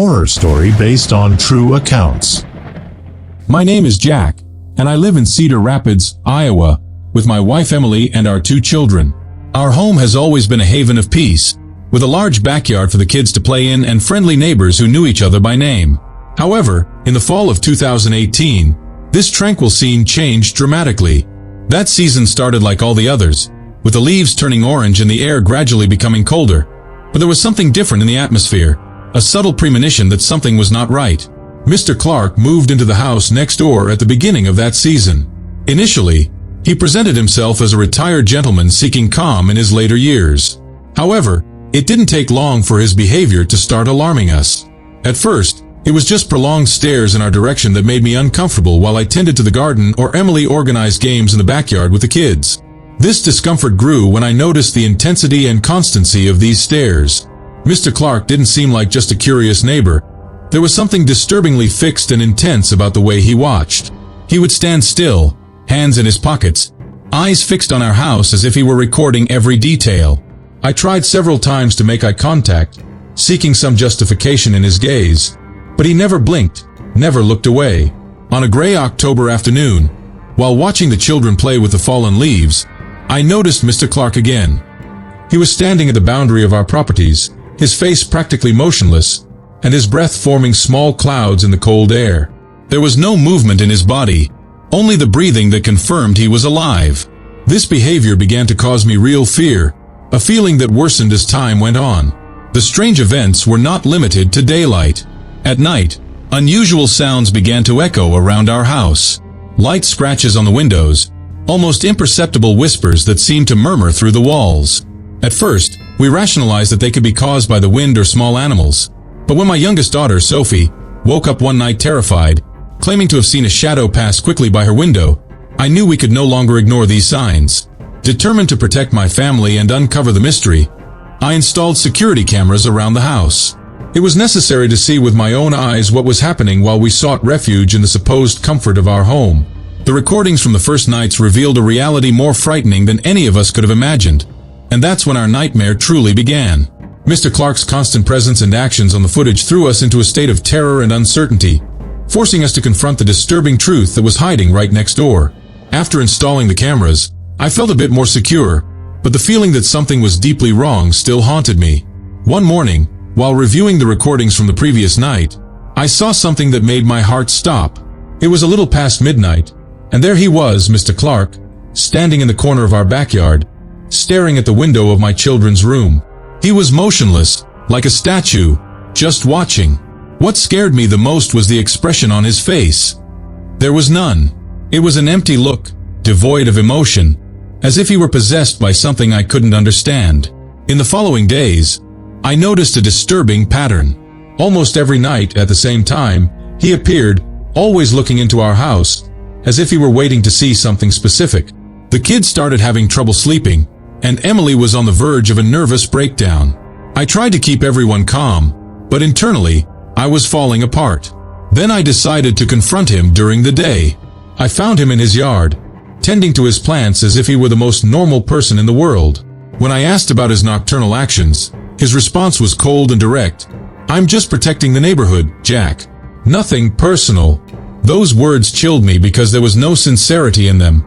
horror story based on true accounts. My name is Jack, and I live in Cedar Rapids, Iowa, with my wife Emily and our 2 children. Our home has always been a haven of peace, with a large backyard for the kids to play in and friendly neighbors who knew each other by name. However, in the fall of 2018, this tranquil scene changed dramatically. That season started like all the others, with the leaves turning orange and the air gradually becoming colder. But there was something different in the atmosphere, a subtle premonition that something was not right. Mr. Clark moved into the house next door at the beginning of that season. Initially, he presented himself as a retired gentleman seeking calm in his later years. However, it didn't take long for his behavior to start alarming us. At first, it was just prolonged stares in our direction that made me uncomfortable while I tended to the garden or Emily organized games in the backyard with the kids. This discomfort grew when I noticed the intensity and constancy of these stares. Mr. Clark didn't seem like just a curious neighbor. There was something disturbingly fixed and intense about the way he watched. He would stand still, hands in his pockets, eyes fixed on our house as if he were recording every detail. I tried several times to make eye contact, seeking some justification in his gaze, but he never blinked, never looked away. On a gray October afternoon, while watching the children play with the fallen leaves, I noticed Mr. Clark again. He was standing at the boundary of our properties, his face practically motionless, and his breath forming small clouds in the cold air. There was no movement in his body, only the breathing that confirmed he was alive. This behavior began to cause me real fear, a feeling that worsened as time went on. The strange events were not limited to daylight. At night, unusual sounds began to echo around our house. Light scratches on the windows, almost imperceptible whispers that seemed to murmur through the walls. At first, we rationalized that they could be caused by the wind or small animals. But when my youngest daughter, Sophie, woke up one night terrified, claiming to have seen a shadow pass quickly by her window, I knew we could no longer ignore these signs. Determined to protect my family and uncover the mystery, I installed security cameras around the house. It was necessary to see with my own eyes what was happening while we sought refuge in the supposed comfort of our home. The recordings from the first nights revealed a reality more frightening than any of us could have imagined. And that's when our nightmare truly began. Mr. Clark's constant presence and actions on the footage threw us into a state of terror and uncertainty, forcing us to confront the disturbing truth that was hiding right next door. After installing the cameras, I felt a bit more secure, but the feeling that something was deeply wrong still haunted me. One morning, while reviewing the recordings from the previous night, I saw something that made my heart stop. It was a little past midnight, and there he was, Mr. Clark, standing in the corner of our backyard, staring at the window of my children's room. He was motionless, like a statue, just watching. What scared me the most was the expression on his face. There was none. It was an empty look, devoid of emotion, as if he were possessed by something I couldn't understand. In the following days, I noticed a disturbing pattern. Almost every night at the same time, he appeared, always looking into our house, as if he were waiting to see something specific. The kids started having trouble sleeping, and Emily was on the verge of a nervous breakdown. I tried to keep everyone calm, but internally, I was falling apart. Then I decided to confront him during the day. I found him in his yard, tending to his plants as if he were the most normal person in the world. When I asked about his nocturnal actions, his response was cold and direct. "I'm just protecting the neighborhood, Jack. Nothing personal." Those words chilled me because there was no sincerity in them.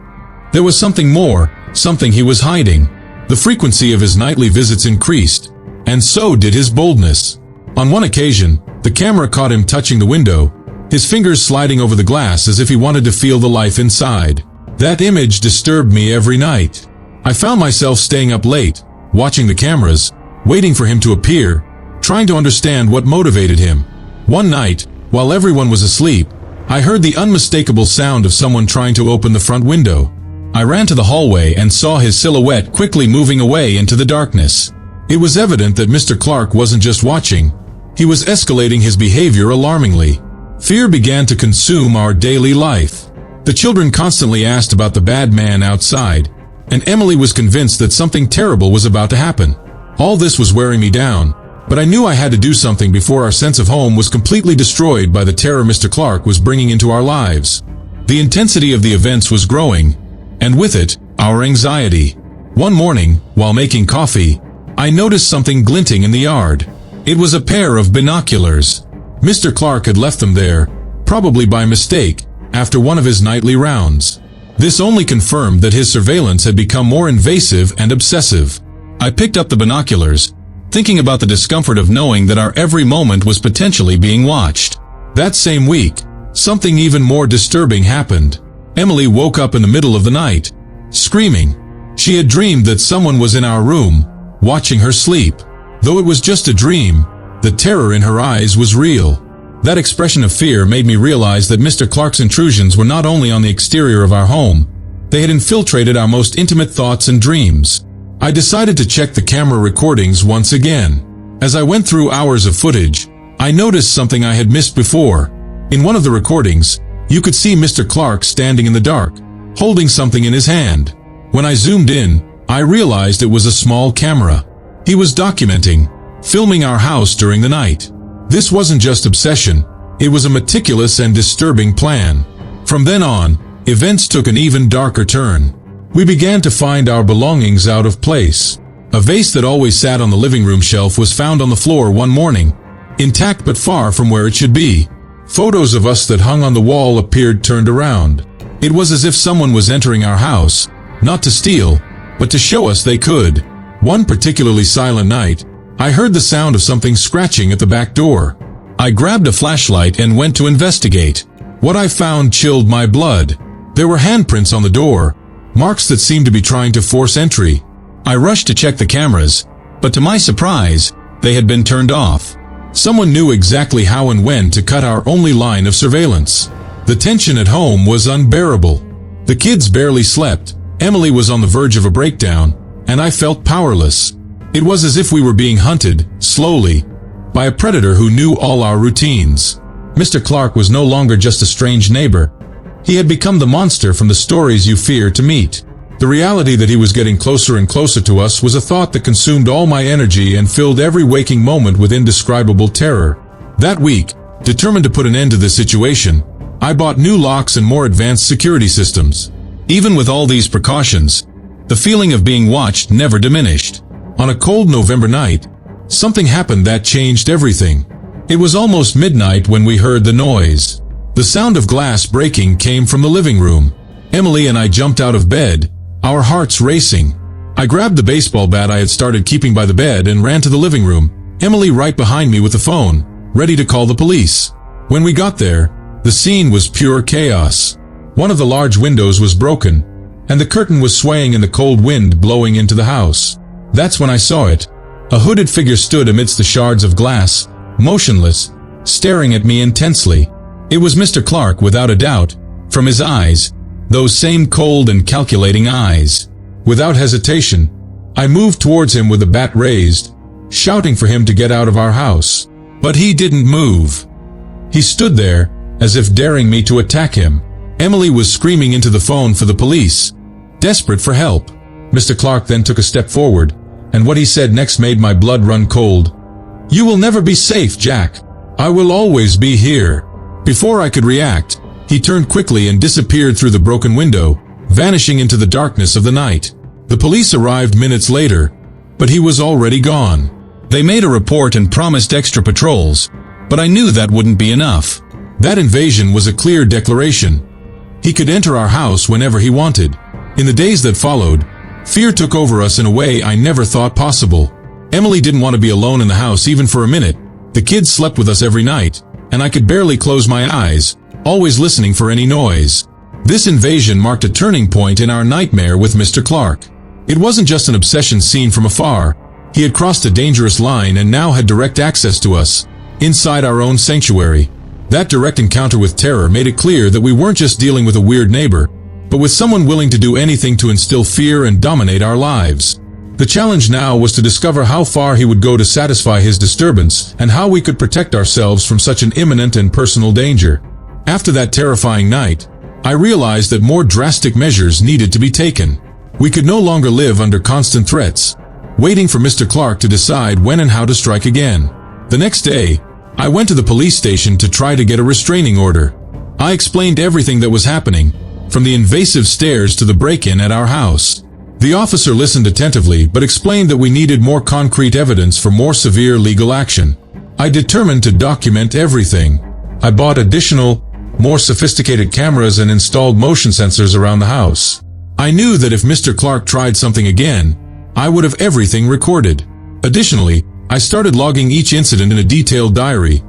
There was something more, something he was hiding. The frequency of his nightly visits increased, and so did his boldness. On one occasion, the camera caught him touching the window, his fingers sliding over the glass as if he wanted to feel the life inside. That image disturbed me every night. I found myself staying up late, watching the cameras, waiting for him to appear, trying to understand what motivated him. One night, while everyone was asleep, I heard the unmistakable sound of someone trying to open the front window. I ran to the hallway and saw his silhouette quickly moving away into the darkness. It was evident that Mr. Clark wasn't just watching, he was escalating his behavior alarmingly. Fear began to consume our daily life. The children constantly asked about the bad man outside, and Emily was convinced that something terrible was about to happen. All this was wearing me down, but I knew I had to do something before our sense of home was completely destroyed by the terror Mr. Clark was bringing into our lives. The intensity of the events was growing, and with it, our anxiety. One morning, while making coffee, I noticed something glinting in the yard. It was a pair of binoculars. Mr. Clark had left them there, probably by mistake, after one of his nightly rounds. This only confirmed that his surveillance had become more invasive and obsessive. I picked up the binoculars, thinking about the discomfort of knowing that our every moment was potentially being watched. That same week, something even more disturbing happened. Emily woke up in the middle of the night, screaming. She had dreamed that someone was in our room, watching her sleep. Though it was just a dream, the terror in her eyes was real. That expression of fear made me realize that Mr. Clark's intrusions were not only on the exterior of our home, they had infiltrated our most intimate thoughts and dreams. I decided to check the camera recordings once again. As I went through hours of footage, I noticed something I had missed before. In one of the recordings, you could see Mr. Clark standing in the dark, holding something in his hand. When I zoomed in, I realized it was a small camera. He was documenting, filming our house during the night. This wasn't just obsession, it was a meticulous and disturbing plan. From then on, events took an even darker turn. We began to find our belongings out of place. A vase that always sat on the living room shelf was found on the floor one morning, intact but far from where it should be. Photos of us that hung on the wall appeared turned around. It was as if someone was entering our house, not to steal, but to show us they could. One particularly silent night, I heard the sound of something scratching at the back door. I grabbed a flashlight and went to investigate. What I found chilled my blood. There were handprints on the door, marks that seemed to be trying to force entry. I rushed to check the cameras, but to my surprise, they had been turned off. Someone knew exactly how and when to cut our only line of surveillance. The tension at home was unbearable. The kids barely slept, Emily was on the verge of a breakdown, and I felt powerless. It was as if we were being hunted, slowly, by a predator who knew all our routines. Mr. Clark was no longer just a strange neighbor. He had become the monster from the stories you fear to meet. The reality that he was getting closer and closer to us was a thought that consumed all my energy and filled every waking moment with indescribable terror. That week, determined to put an end to this situation, I bought new locks and more advanced security systems. Even with all these precautions, the feeling of being watched never diminished. On a cold November night, something happened that changed everything. It was almost midnight when we heard the noise. The sound of glass breaking came from the living room. Emily and I jumped out of bed, our hearts racing. I grabbed the baseball bat I had started keeping by the bed and ran to the living room, Emily right behind me with the phone, ready to call the police. When we got there, the scene was pure chaos. One of the large windows was broken, and the curtain was swaying in the cold wind blowing into the house. That's when I saw it. A hooded figure stood amidst the shards of glass, motionless, staring at me intensely. It was Mr. Clark, without a doubt, from his eyes, those same cold and calculating eyes. Without hesitation, I moved towards him with the bat raised, shouting for him to get out of our house. But he didn't move. He stood there, as if daring me to attack him. Emily was screaming into the phone for the police, desperate for help. Mr. Clark then took a step forward, and what he said next made my blood run cold. "You will never be safe, Jack. I will always be here." Before I could react, he turned quickly and disappeared through the broken window, vanishing into the darkness of the night. The police arrived minutes later, but he was already gone. They made a report and promised extra patrols, but I knew that wouldn't be enough. That invasion was a clear declaration. He could enter our house whenever he wanted. In the days that followed, fear took over us in a way I never thought possible. Emily didn't want to be alone in the house even for a minute. The kids slept with us every night, and I could barely close my eyes, always listening for any noise. This invasion marked a turning point in our nightmare with Mr. Clark. It wasn't just an obsession seen from afar. He had crossed a dangerous line and now had direct access to us, inside our own sanctuary. That direct encounter with terror made it clear that we weren't just dealing with a weird neighbor, but with someone willing to do anything to instill fear and dominate our lives. The challenge now was to discover how far he would go to satisfy his disturbance and how we could protect ourselves from such an imminent and personal danger. After that terrifying night, I realized that more drastic measures needed to be taken. We could no longer live under constant threats, waiting for Mr. Clark to decide when and how to strike again. The next day, I went to the police station to try to get a restraining order. I explained everything that was happening, from the invasive stares to the break-in at our house. The officer listened attentively but explained that we needed more concrete evidence for more severe legal action. I determined to document everything. I bought additional, more sophisticated cameras and installed motion sensors around the house. I knew that if Mr. Clark tried something again, I would have everything recorded. Additionally, I started logging each incident in a detailed diary,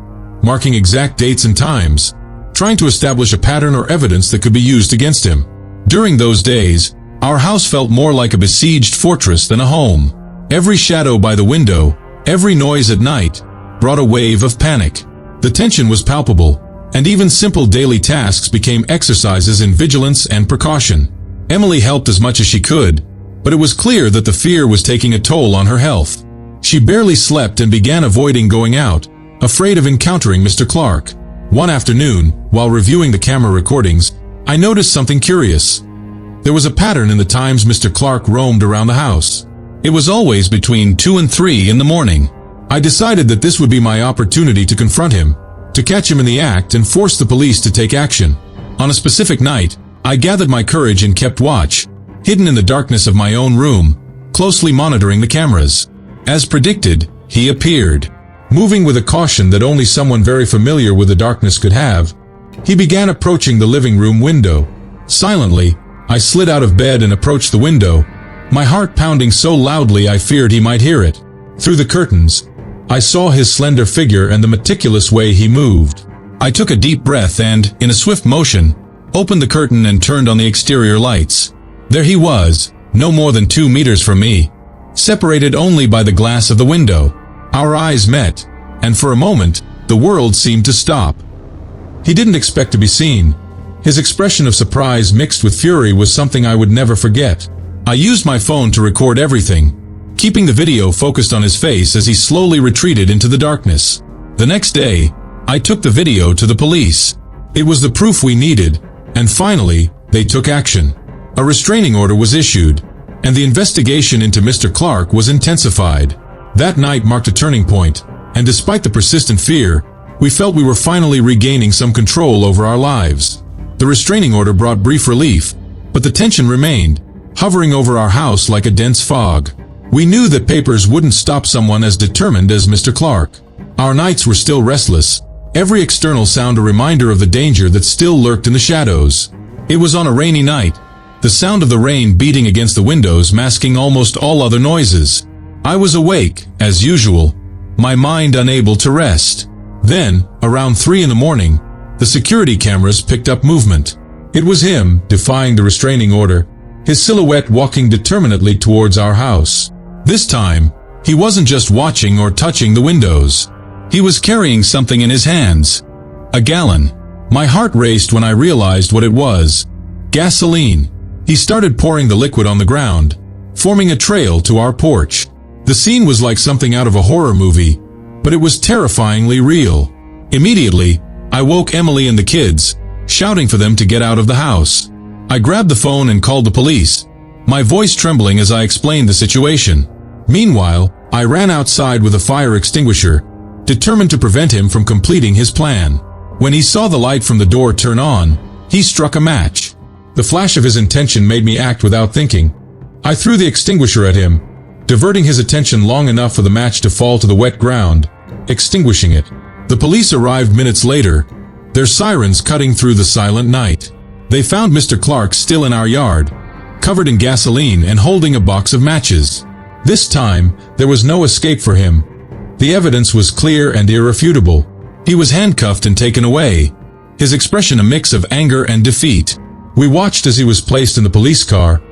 marking exact dates and times, trying to establish a pattern or evidence that could be used against him. During those days, our house felt more like a besieged fortress than a home. Every shadow by the window, every noise at night, brought a wave of panic. The tension was palpable, and even simple daily tasks became exercises in vigilance and precaution. Emily helped as much as she could, but it was clear that the fear was taking a toll on her health. She barely slept and began avoiding going out, afraid of encountering Mr. Clark. One afternoon, while reviewing the camera recordings, I noticed something curious. There was a pattern in the times Mr. Clark roamed around the house. It was always between 2 and 3 in the morning. I decided that this would be my opportunity to confront him, to catch him in the act and force the police to take action. On a specific night, I gathered my courage and kept watch, hidden in the darkness of my own room, closely monitoring the cameras. As predicted, he appeared. Moving with a caution that only someone very familiar with the darkness could have, he began approaching the living room window. Silently, I slid out of bed and approached the window, my heart pounding so loudly I feared he might hear it. Through the curtains, I saw his slender figure and the meticulous way he moved. I took a deep breath and, in a swift motion, opened the curtain and turned on the exterior lights. There he was, no more than 2 meters from me, separated only by the glass of the window. Our eyes met, and for a moment, the world seemed to stop. He didn't expect to be seen. His expression of surprise mixed with fury was something I would never forget. I used my phone to record everything, keeping the video focused on his face as he slowly retreated into the darkness. The next day, I took the video to the police. It was the proof we needed, and finally, they took action. A restraining order was issued, and the investigation into Mr. Clark was intensified. That night marked a turning point, and despite the persistent fear, we felt we were finally regaining some control over our lives. The restraining order brought brief relief, but the tension remained, hovering over our house like a dense fog. We knew that papers wouldn't stop someone as determined as Mr. Clark. Our nights were still restless, every external sound a reminder of the danger that still lurked in the shadows. It was on a rainy night, the sound of the rain beating against the windows masking almost all other noises. I was awake, as usual, my mind unable to rest. Then, around 3 in the morning, the security cameras picked up movement. It was him, defying the restraining order, his silhouette walking determinedly towards our house. This time, he wasn't just watching or touching the windows. He was carrying something in his hands. A gallon. My heart raced when I realized what it was. Gasoline. He started pouring the liquid on the ground, forming a trail to our porch. The scene was like something out of a horror movie, but it was terrifyingly real. Immediately, I woke Emily and the kids, shouting for them to get out of the house. I grabbed the phone and called the police, my voice trembling as I explained the situation. Meanwhile, I ran outside with a fire extinguisher, determined to prevent him from completing his plan. When he saw the light from the door turn on, he struck a match. The flash of his intention made me act without thinking. I threw the extinguisher at him, diverting his attention long enough for the match to fall to the wet ground, extinguishing it. The police arrived minutes later, their sirens cutting through the silent night. They found Mr. Clark still in our yard, covered in gasoline and holding a box of matches. This time, there was no escape for him. The evidence was clear and irrefutable. He was handcuffed and taken away, his expression a mix of anger and defeat. We watched as he was placed in the police car,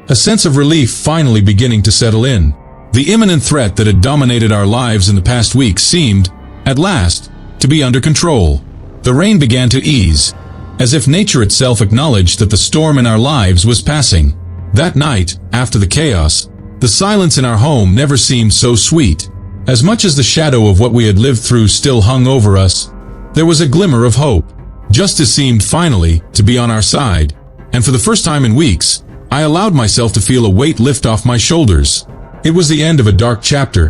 a sense of relief finally beginning to settle in. The imminent threat that had dominated our lives in the past week seemed, at last, to be under control. The rain began to ease, as if nature itself acknowledged that the storm in our lives was passing. That night, after the chaos, the silence in our home never seemed so sweet. As much as the shadow of what we had lived through still hung over us, there was a glimmer of hope. Justice seemed finally to be on our side, and for the first time in weeks, I allowed myself to feel a weight lift off my shoulders. It was the end of a dark chapter,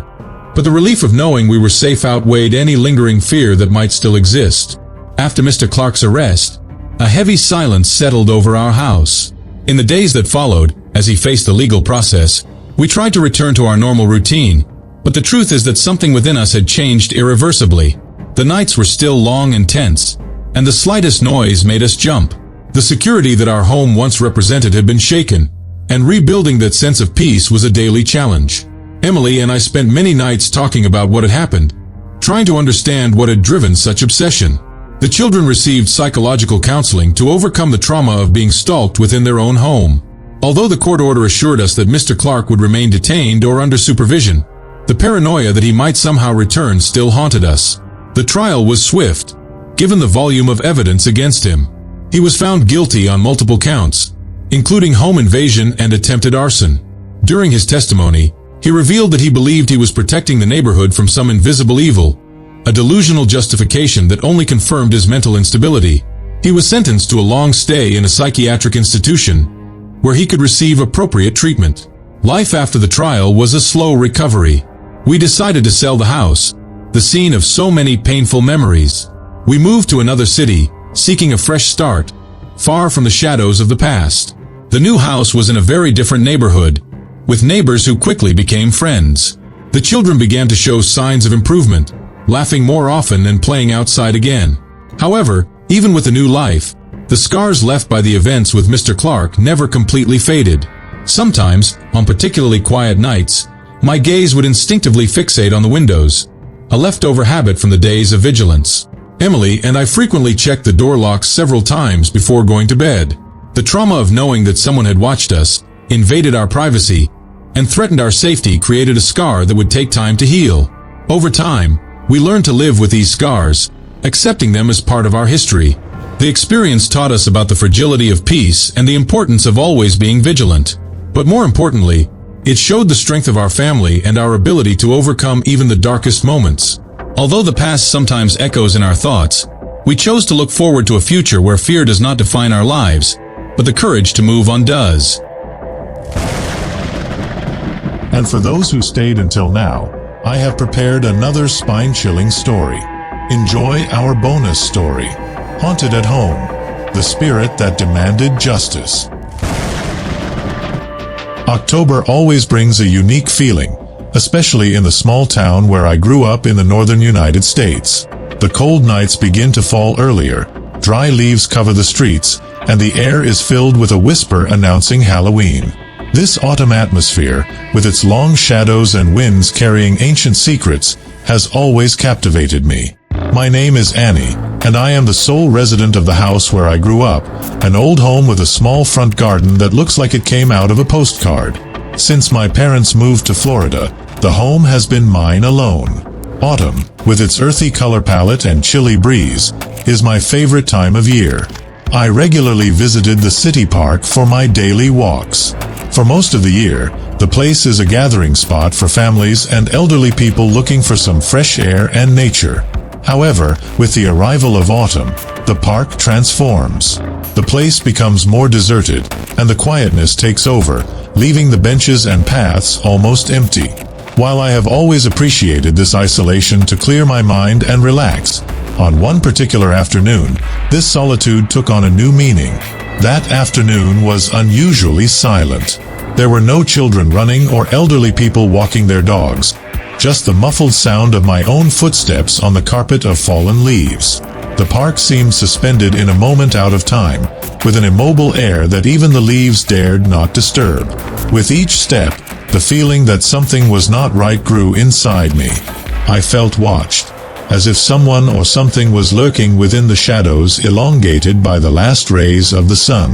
but the relief of knowing we were safe outweighed any lingering fear that might still exist. After Mr. Clark's arrest, a heavy silence settled over our house. In the days that followed, as he faced the legal process, we tried to return to our normal routine, But the truth is that something within us had changed irreversibly. The nights were still long and tense, and the slightest noise made us jump. The security that our home once represented had been shaken, and rebuilding that sense of peace was a daily challenge. Emily and I spent many nights talking about what had happened, trying to understand what had driven such obsession. The children received psychological counseling to overcome the trauma of being stalked within their own home. Although the court order assured us that Mr. Clark would remain detained or under supervision, the paranoia that he might somehow return still haunted us. The trial was swift, given the volume of evidence against him. He was found guilty on multiple counts, including home invasion and attempted arson. During his testimony, he revealed that he believed he was protecting the neighborhood from some invisible evil, a delusional justification that only confirmed his mental instability. He was sentenced to a long stay in a psychiatric institution, where he could receive appropriate treatment. Life after the trial was a slow recovery. We decided to sell the house, the scene of so many painful memories. We moved to another city, seeking a fresh start, far from the shadows of the past. The new house was in a very different neighborhood, with neighbors who quickly became friends. The children began to show signs of improvement, laughing more often and playing outside again. However, even with the new life, the scars left by the events with Mr. Clark never completely faded. Sometimes, on particularly quiet nights, my gaze would instinctively fixate on the windows, a leftover habit from the days of vigilance. Emily and I frequently checked the door locks several times before going to bed. The trauma of knowing that someone had watched us, invaded our privacy, and threatened our safety created a scar that would take time to heal. Over time, we learned to live with these scars, accepting them as part of our history. The experience taught us about the fragility of peace and the importance of always being vigilant. But more importantly, it showed the strength of our family and our ability to overcome even the darkest moments. Although the past sometimes echoes in our thoughts, we chose to look forward to a future where fear does not define our lives, but the courage to move on does. And for those who stayed until now, I have prepared another spine-chilling story. Enjoy our bonus story, Haunted at Home, the spirit that demanded justice. October always brings a unique feeling, especially in the small town where I grew up in the northern United States. The cold nights begin to fall earlier, dry leaves cover the streets, and the air is filled with a whisper announcing Halloween. This autumn atmosphere, with its long shadows and winds carrying ancient secrets, has always captivated me. My name is Annie, and I am the sole resident of the house where I grew up, an old home with a small front garden that looks like it came out of a postcard. Since my parents moved to Florida, the home has been mine alone. Autumn, with its earthy color palette and chilly breeze, is my favorite time of year. I regularly visited the city park for my daily walks. For most of the year, the place is a gathering spot for families and elderly people looking for some fresh air and nature. However, with the arrival of autumn, the park transforms. The place becomes more deserted, and the quietness takes over, leaving the benches and paths almost empty. While I have always appreciated this isolation to clear my mind and relax, on one particular afternoon, this solitude took on a new meaning. That afternoon was unusually silent. There were no children running or elderly people walking their dogs, just the muffled sound of my own footsteps on the carpet of fallen leaves. The park seemed suspended in a moment out of time, with an immobile air that even the leaves dared not disturb. With each step, the feeling that something was not right grew inside me. I felt watched, as if someone or something was lurking within the shadows elongated by the last rays of the sun.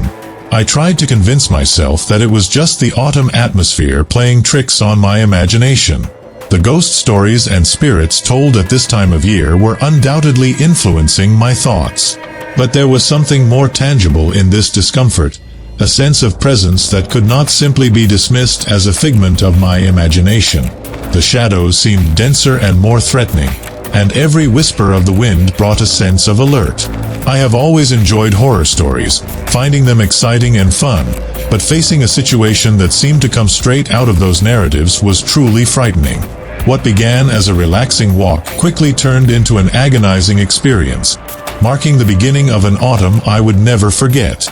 I tried to convince myself that it was just the autumn atmosphere playing tricks on my imagination. The ghost stories and spirits told at this time of year were undoubtedly influencing my thoughts. But there was something more tangible in this discomfort, a sense of presence that could not simply be dismissed as a figment of my imagination. The shadows seemed denser and more threatening, and every whisper of the wind brought a sense of alert. I have always enjoyed horror stories, finding them exciting and fun, but facing a situation that seemed to come straight out of those narratives was truly frightening. What began as a relaxing walk quickly turned into an agonizing experience, marking the beginning of an autumn I would never forget.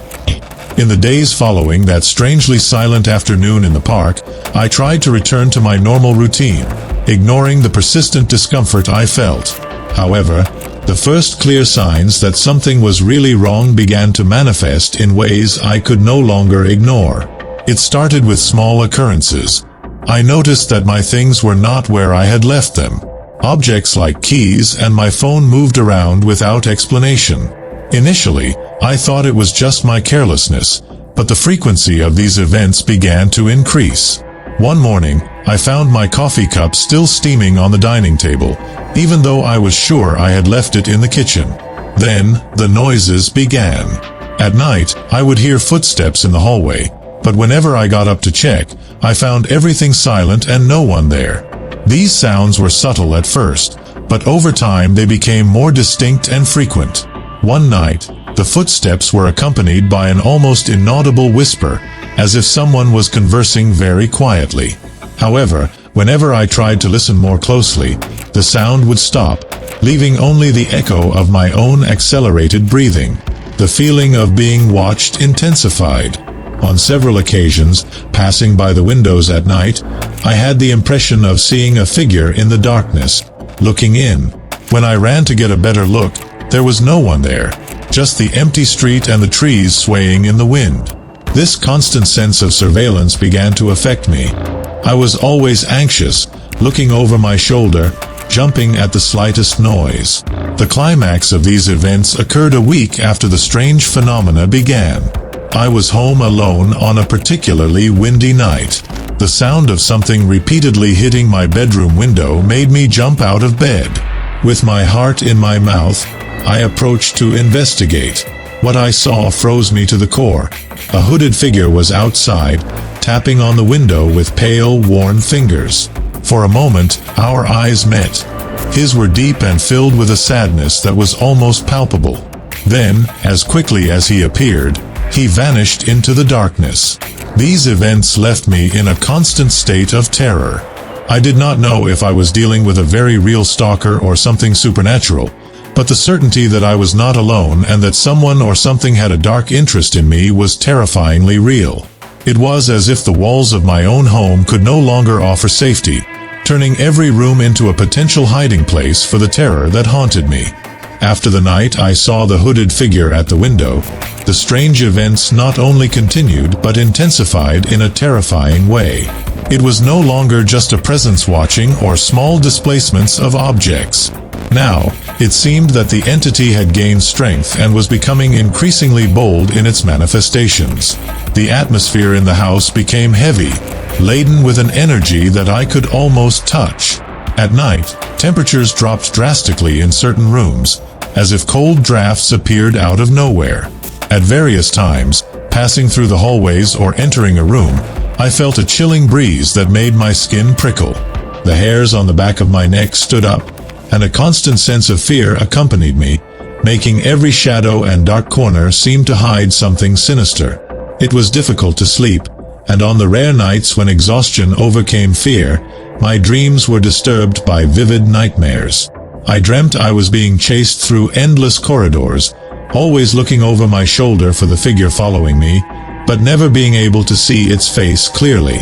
In the days following that strangely silent afternoon in the park, I tried to return to my normal routine, ignoring the persistent discomfort I felt. However, the first clear signs that something was really wrong began to manifest in ways I could no longer ignore. It started with small occurrences. I noticed that my things were not where I had left them. Objects like keys and my phone moved around without explanation. Initially, I thought it was just my carelessness, but the frequency of these events began to increase. One morning, I found my coffee cup still steaming on the dining table, even though I was sure I had left it in the kitchen. Then, the noises began. At night, I would hear footsteps in the hallway, but whenever I got up to check, I found everything silent and no one there. These sounds were subtle at first, but over time they became more distinct and frequent. One night, the footsteps were accompanied by an almost inaudible whisper, as if someone was conversing very quietly. However, whenever I tried to listen more closely, the sound would stop, leaving only the echo of my own accelerated breathing. The feeling of being watched intensified. On several occasions, passing by the windows at night, I had the impression of seeing a figure in the darkness, looking in. When I ran to get a better look, there was no one there, just the empty street and the trees swaying in the wind. This constant sense of surveillance began to affect me. I was always anxious, looking over my shoulder, jumping at the slightest noise. The climax of these events occurred a week after the strange phenomena began. I was home alone on a particularly windy night. The sound of something repeatedly hitting my bedroom window made me jump out of bed. With my heart in my mouth, I approached to investigate. What I saw froze me to the core. A hooded figure was outside, tapping on the window with pale, worn fingers. For a moment, our eyes met. His were deep and filled with a sadness that was almost palpable. Then, as quickly as he appeared, he vanished into the darkness. These events left me in a constant state of terror. I did not know if I was dealing with a very real stalker or something supernatural, but the certainty that I was not alone and that someone or something had a dark interest in me was terrifyingly real. It was as if the walls of my own home could no longer offer safety, turning every room into a potential hiding place for the terror that haunted me. After the night I saw the hooded figure at the window, the strange events not only continued but intensified in a terrifying way. It was no longer just a presence watching or small displacements of objects. Now, it seemed that the entity had gained strength and was becoming increasingly bold in its manifestations. The atmosphere in the house became heavy, laden with an energy that I could almost touch. At night, temperatures dropped drastically in certain rooms, as if cold drafts appeared out of nowhere. At various times, passing through the hallways or entering a room, I felt a chilling breeze that made my skin prickle. The hairs on the back of my neck stood up, and a constant sense of fear accompanied me, making every shadow and dark corner seem to hide something sinister. It was difficult to sleep, and on the rare nights when exhaustion overcame fear, my dreams were disturbed by vivid nightmares. I dreamt I was being chased through endless corridors, always looking over my shoulder for the figure following me, but never being able to see its face clearly.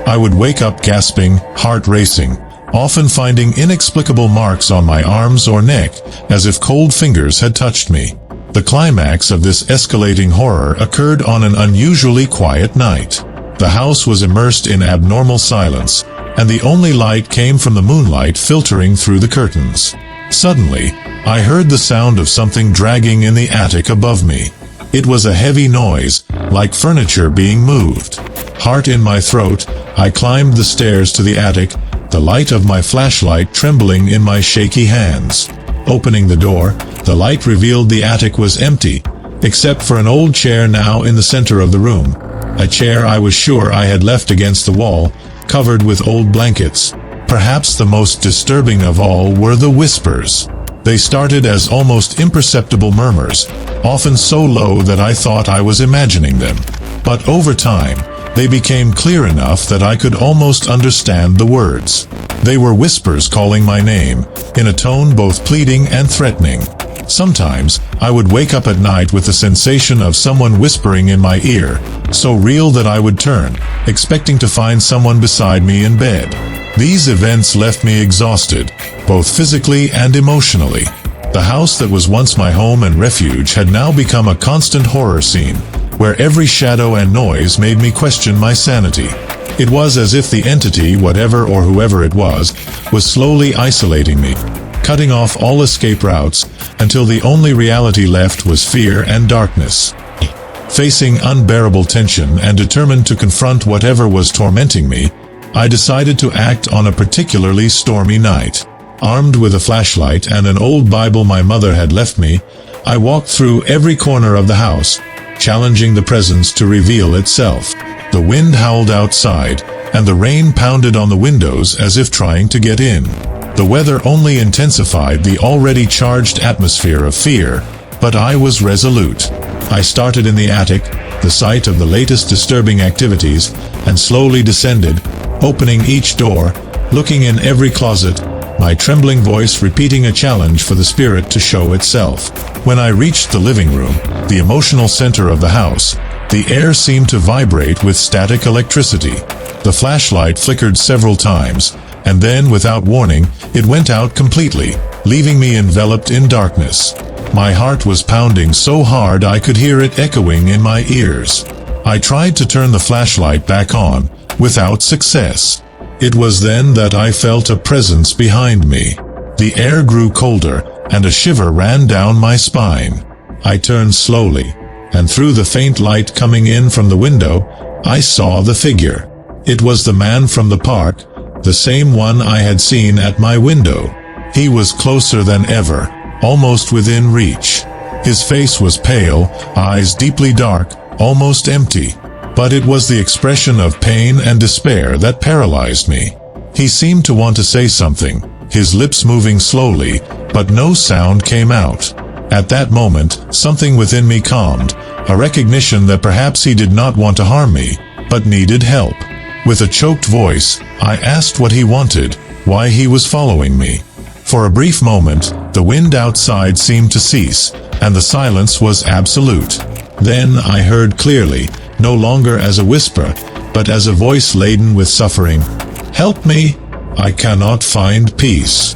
I would wake up gasping, heart racing, often finding inexplicable marks on my arms or neck, as if cold fingers had touched me. The climax of this escalating horror occurred on an unusually quiet night. The house was immersed in abnormal silence, and the only light came from the moonlight filtering through the curtains. Suddenly, I heard the sound of something dragging in the attic above me. It was a heavy noise, like furniture being moved. Heart in my throat, I climbed the stairs to the attic, the light of my flashlight trembling in my shaky hands. Opening the door, the light revealed the attic was empty, except for an old chair now in the center of the room. A chair I was sure I had left against the wall, covered with old blankets. Perhaps the most disturbing of all were the whispers. They started as almost imperceptible murmurs, often so low that I thought I was imagining them. But over time, they became clear enough that I could almost understand the words. They were whispers calling my name, in a tone both pleading and threatening. Sometimes, I would wake up at night with the sensation of someone whispering in my ear, so real that I would turn, expecting to find someone beside me in bed. These events left me exhausted, both physically and emotionally. The house that was once my home and refuge had now become a constant horror scene, where every shadow and noise made me question my sanity. It was as if the entity, whatever or whoever it was slowly isolating me, cutting off all escape routes until the only reality left was fear and darkness. Facing unbearable tension and determined to confront whatever was tormenting me, I decided to act on a particularly stormy night. Armed with a flashlight and an old Bible my mother had left me, I walked through every corner of the house, challenging the presence to reveal itself. The wind howled outside, and the rain pounded on the windows as if trying to get in. The weather only intensified the already charged atmosphere of fear, but I was resolute. I started in the attic, the site of the latest disturbing activities, and slowly descended, opening each door, looking in every closet, my trembling voice repeating a challenge for the spirit to show itself. When I reached the living room, the emotional center of the house, the air seemed to vibrate with static electricity. The flashlight flickered several times, and then, without warning, it went out completely, leaving me enveloped in darkness. My heart was pounding so hard I could hear it echoing in my ears. I tried to turn the flashlight back on, without success. It was then that I felt a presence behind me. The air grew colder, and a shiver ran down my spine. I turned slowly, and through the faint light coming in from the window, I saw the figure. It was the man from the park, the same one I had seen at my window. He was closer than ever, almost within reach. His face was pale, eyes deeply dark, almost empty. But it was the expression of pain and despair that paralyzed me. He seemed to want to say something, his lips moving slowly, but no sound came out. At that moment, something within me calmed, a recognition that perhaps he did not want to harm me, but needed help. With a choked voice, I asked what he wanted, why he was following me. For a brief moment, the wind outside seemed to cease, and the silence was absolute. Then I heard clearly, no longer as a whisper, but as a voice laden with suffering, "Help me! I cannot find peace."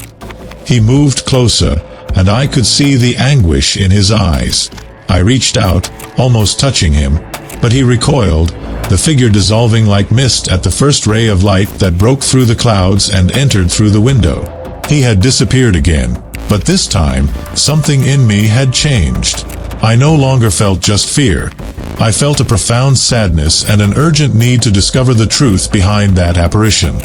He moved closer, and I could see the anguish in his eyes. I reached out, almost touching him, but he recoiled, the figure dissolving like mist at the first ray of light that broke through the clouds and entered through the window. He had disappeared again, but this time, something in me had changed. I no longer felt just fear. I felt a profound sadness and an urgent need to discover the truth behind that apparition.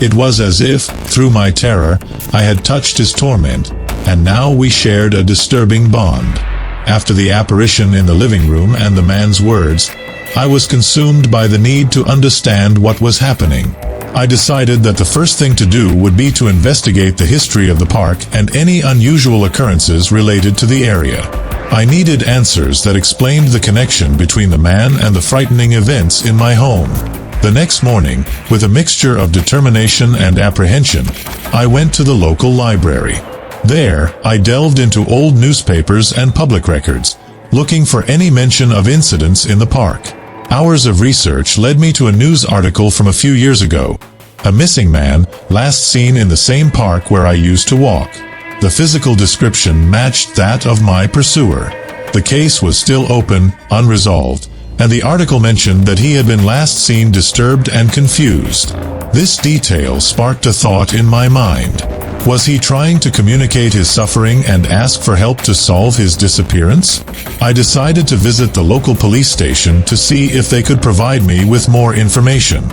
It was as if, through my terror, I had touched his torment, and now we shared a disturbing bond. After the apparition in the living room and the man's words, I was consumed by the need to understand what was happening. I decided that the first thing to do would be to investigate the history of the park and any unusual occurrences related to the area. I needed answers that explained the connection between the man and the frightening events in my home. The next morning, with a mixture of determination and apprehension, I went to the local library. There, I delved into old newspapers and public records, looking for any mention of incidents in the park. Hours of research led me to a news article from a few years ago. A missing man, last seen in the same park where I used to walk. The physical description matched that of my pursuer. The case was still open, unresolved, and the article mentioned that he had been last seen disturbed and confused. This detail sparked a thought in my mind. Was he trying to communicate his suffering and ask for help to solve his disappearance? I decided to visit the local police station to see if they could provide me with more information.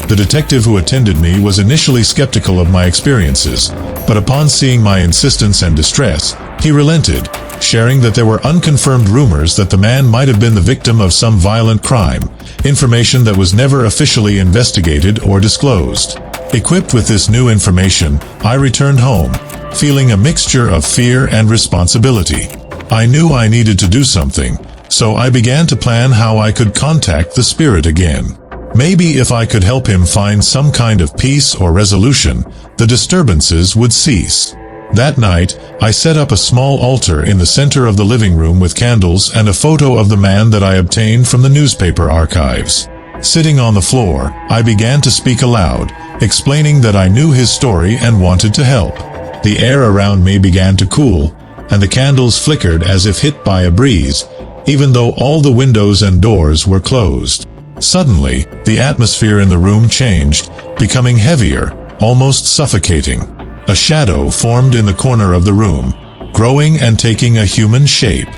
The detective who attended me was initially skeptical of my experiences, but upon seeing my insistence and distress, he relented, sharing that there were unconfirmed rumors that the man might have been the victim of some violent crime, information that was never officially investigated or disclosed. Equipped with this new information, I returned home, feeling a mixture of fear and responsibility. I knew I needed to do something, so I began to plan how I could contact the spirit again. Maybe if I could help him find some kind of peace or resolution, the disturbances would cease. That night, I set up a small altar in the center of the living room with candles and a photo of the man that I obtained from the newspaper archives. Sitting on the floor, I began to speak aloud, explaining that I knew his story and wanted to help. The air around me began to cool, and the candles flickered as if hit by a breeze, even though all the windows and doors were closed. Suddenly, the atmosphere in the room changed, becoming heavier, almost suffocating. A shadow formed in the corner of the room, growing and taking a human shape.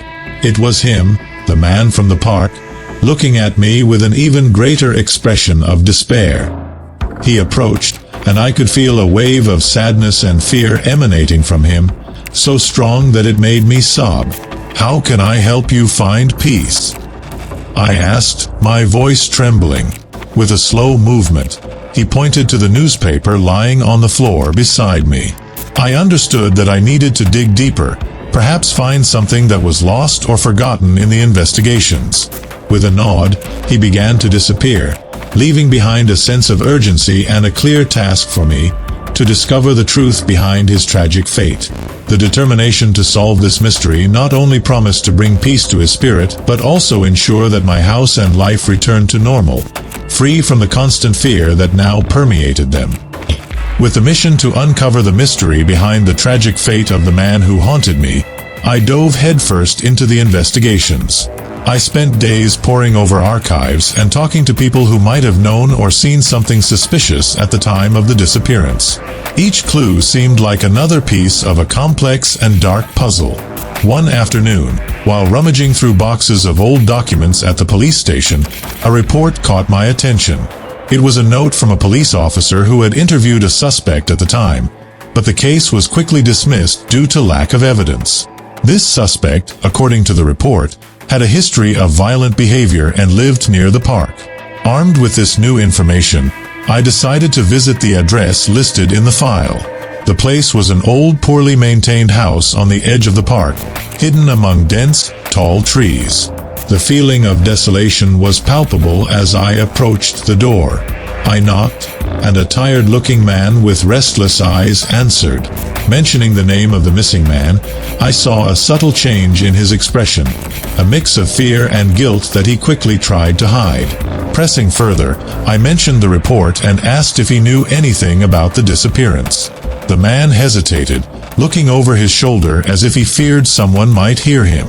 It was him, the man from the park, looking at me with an even greater expression of despair. He approached, and I could feel a wave of sadness and fear emanating from him, so strong that it made me sob. "How can I help you find peace?" I asked, my voice trembling. With a slow movement, he pointed to the newspaper lying on the floor beside me. I understood that I needed to dig deeper, perhaps find something that was lost or forgotten in the investigations. With a nod, he began to disappear, leaving behind a sense of urgency and a clear task for me to discover the truth behind his tragic fate. The determination to solve this mystery not only promised to bring peace to his spirit, but also ensure that my house and life returned to normal, free from the constant fear that now permeated them. With the mission to uncover the mystery behind the tragic fate of the man who haunted me, I dove headfirst into the investigations. I spent days poring over archives and talking to people who might have known or seen something suspicious at the time of the disappearance. Each clue seemed like another piece of a complex and dark puzzle. One afternoon, while rummaging through boxes of old documents at the police station, a report caught my attention. It was a note from a police officer who had interviewed a suspect at the time, but the case was quickly dismissed due to lack of evidence. This suspect, according to the report, had a history of violent behavior and lived near the park. Armed with this new information, I decided to visit the address listed in the file. The place was an old, poorly maintained house on the edge of the park, hidden among dense, tall trees. The feeling of desolation was palpable as I approached the door. I knocked, and a tired-looking man with restless eyes answered. Mentioning the name of the missing man, I saw a subtle change in his expression, a mix of fear and guilt that he quickly tried to hide. Pressing further, I mentioned the report and asked if he knew anything about the disappearance. The man hesitated, looking over his shoulder as if he feared someone might hear him.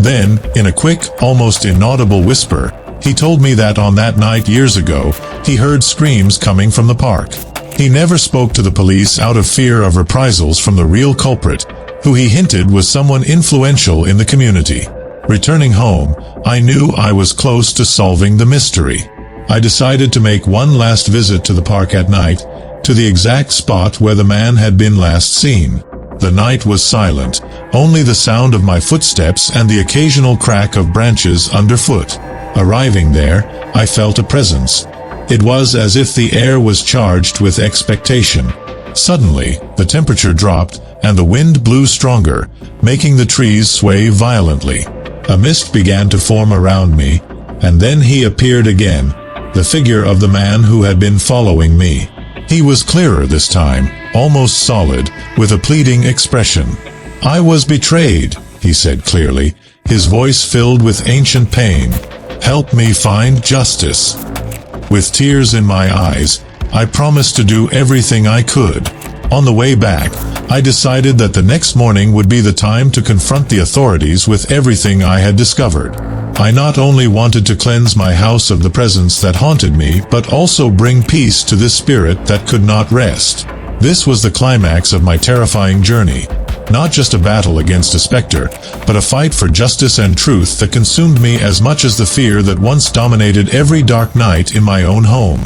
Then, in a quick, almost inaudible whisper, he told me that on that night years ago, he heard screams coming from the park. He never spoke to the police out of fear of reprisals from the real culprit, who he hinted was someone influential in the community. Returning home, I knew I was close to solving the mystery. I decided to make one last visit to the park at night, to the exact spot where the man had been last seen. The night was silent, only the sound of my footsteps and the occasional crack of branches underfoot. Arriving there, I felt a presence. It was as if the air was charged with expectation. Suddenly, the temperature dropped, and the wind blew stronger, making the trees sway violently. A mist began to form around me, and then he appeared again, the figure of the man who had been following me. He was clearer this time, almost solid, with a pleading expression. "I was betrayed," he said clearly, his voice filled with ancient pain. "Help me find justice." With tears in my eyes, I promised to do everything I could. On the way back, I decided that the next morning would be the time to confront the authorities with everything I had discovered. I not only wanted to cleanse my house of the presence that haunted me, but also bring peace to this spirit that could not rest. This was the climax of my terrifying journey. Not just a battle against a specter, but a fight for justice and truth that consumed me as much as the fear that once dominated every dark night in my own home.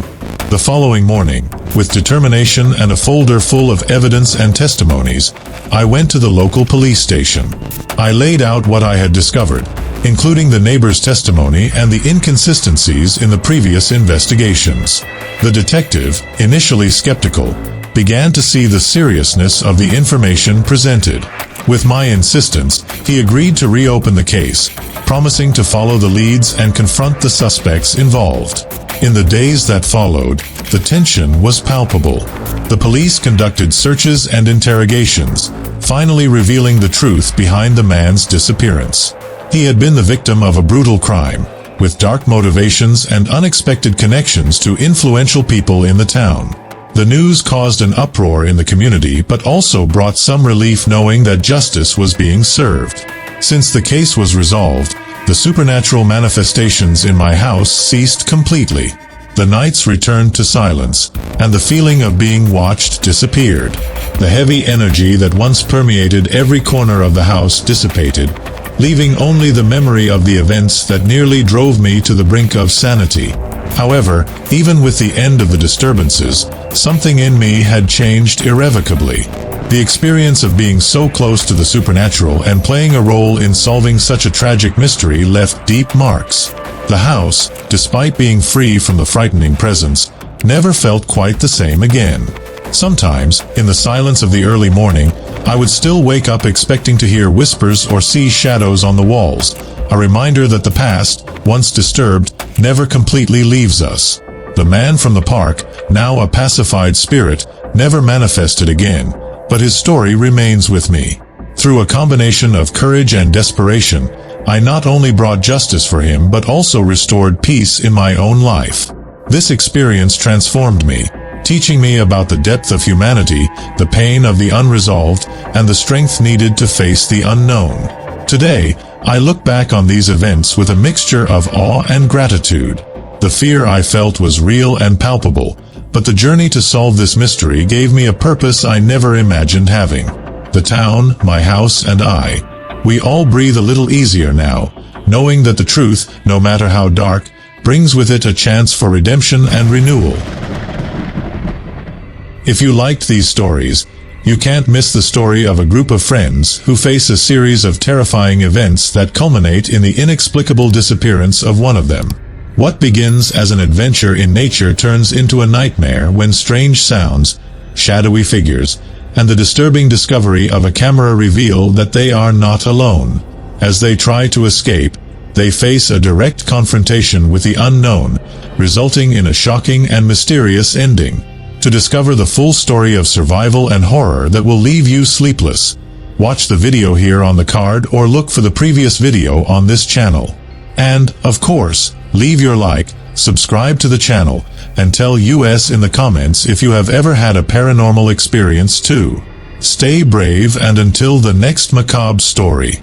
The following morning, with determination and a folder full of evidence and testimonies, I went to the local police station. I laid out what I had discovered, including the neighbor's testimony and the inconsistencies in the previous investigations. The detective, initially skeptical, began to see the seriousness of the information presented. With my insistence, he agreed to reopen the case, promising to follow the leads and confront the suspects involved. In the days that followed, the tension was palpable. The police conducted searches and interrogations, finally revealing the truth behind the man's disappearance. He had been the victim of a brutal crime, with dark motivations and unexpected connections to influential people in the town. The news caused an uproar in the community but also brought some relief knowing that justice was being served. Since the case was resolved, the supernatural manifestations in my house ceased completely. The nights returned to silence, and the feeling of being watched disappeared. The heavy energy that once permeated every corner of the house dissipated, leaving only the memory of the events that nearly drove me to the brink of sanity. However, even with the end of the disturbances, something in me had changed irrevocably. The experience of being so close to the supernatural and playing a role in solving such a tragic mystery left deep marks. The house, despite being free from the frightening presence, never felt quite the same again. Sometimes, in the silence of the early morning, I would still wake up expecting to hear whispers or see shadows on the walls, a reminder that the past, once disturbed, never completely leaves us. The man from the park, now a pacified spirit, never manifested again, but his story remains with me. Through a combination of courage and desperation, I not only brought justice for him but also restored peace in my own life. This experience transformed me, teaching me about the depth of humanity, the pain of the unresolved, and the strength needed to face the unknown. Today, I look back on these events with a mixture of awe and gratitude. The fear I felt was real and palpable, but the journey to solve this mystery gave me a purpose I never imagined having. The town, my house, and I, we all breathe a little easier now, knowing that the truth, no matter how dark, brings with it a chance for redemption and renewal. If you liked these stories, you can't miss the story of a group of friends who face a series of terrifying events that culminate in the inexplicable disappearance of one of them. What begins as an adventure in nature turns into a nightmare when strange sounds, shadowy figures, and the disturbing discovery of a camera reveal that they are not alone. As they try to escape, they face a direct confrontation with the unknown, resulting in a shocking and mysterious ending. To discover the full story of survival and horror that will leave you sleepless, watch the video here on the card or look for the previous video on this channel. And, of course, leave your like, subscribe to the channel, and tell us in the comments if you have ever had a paranormal experience too. Stay brave and until the next macabre story.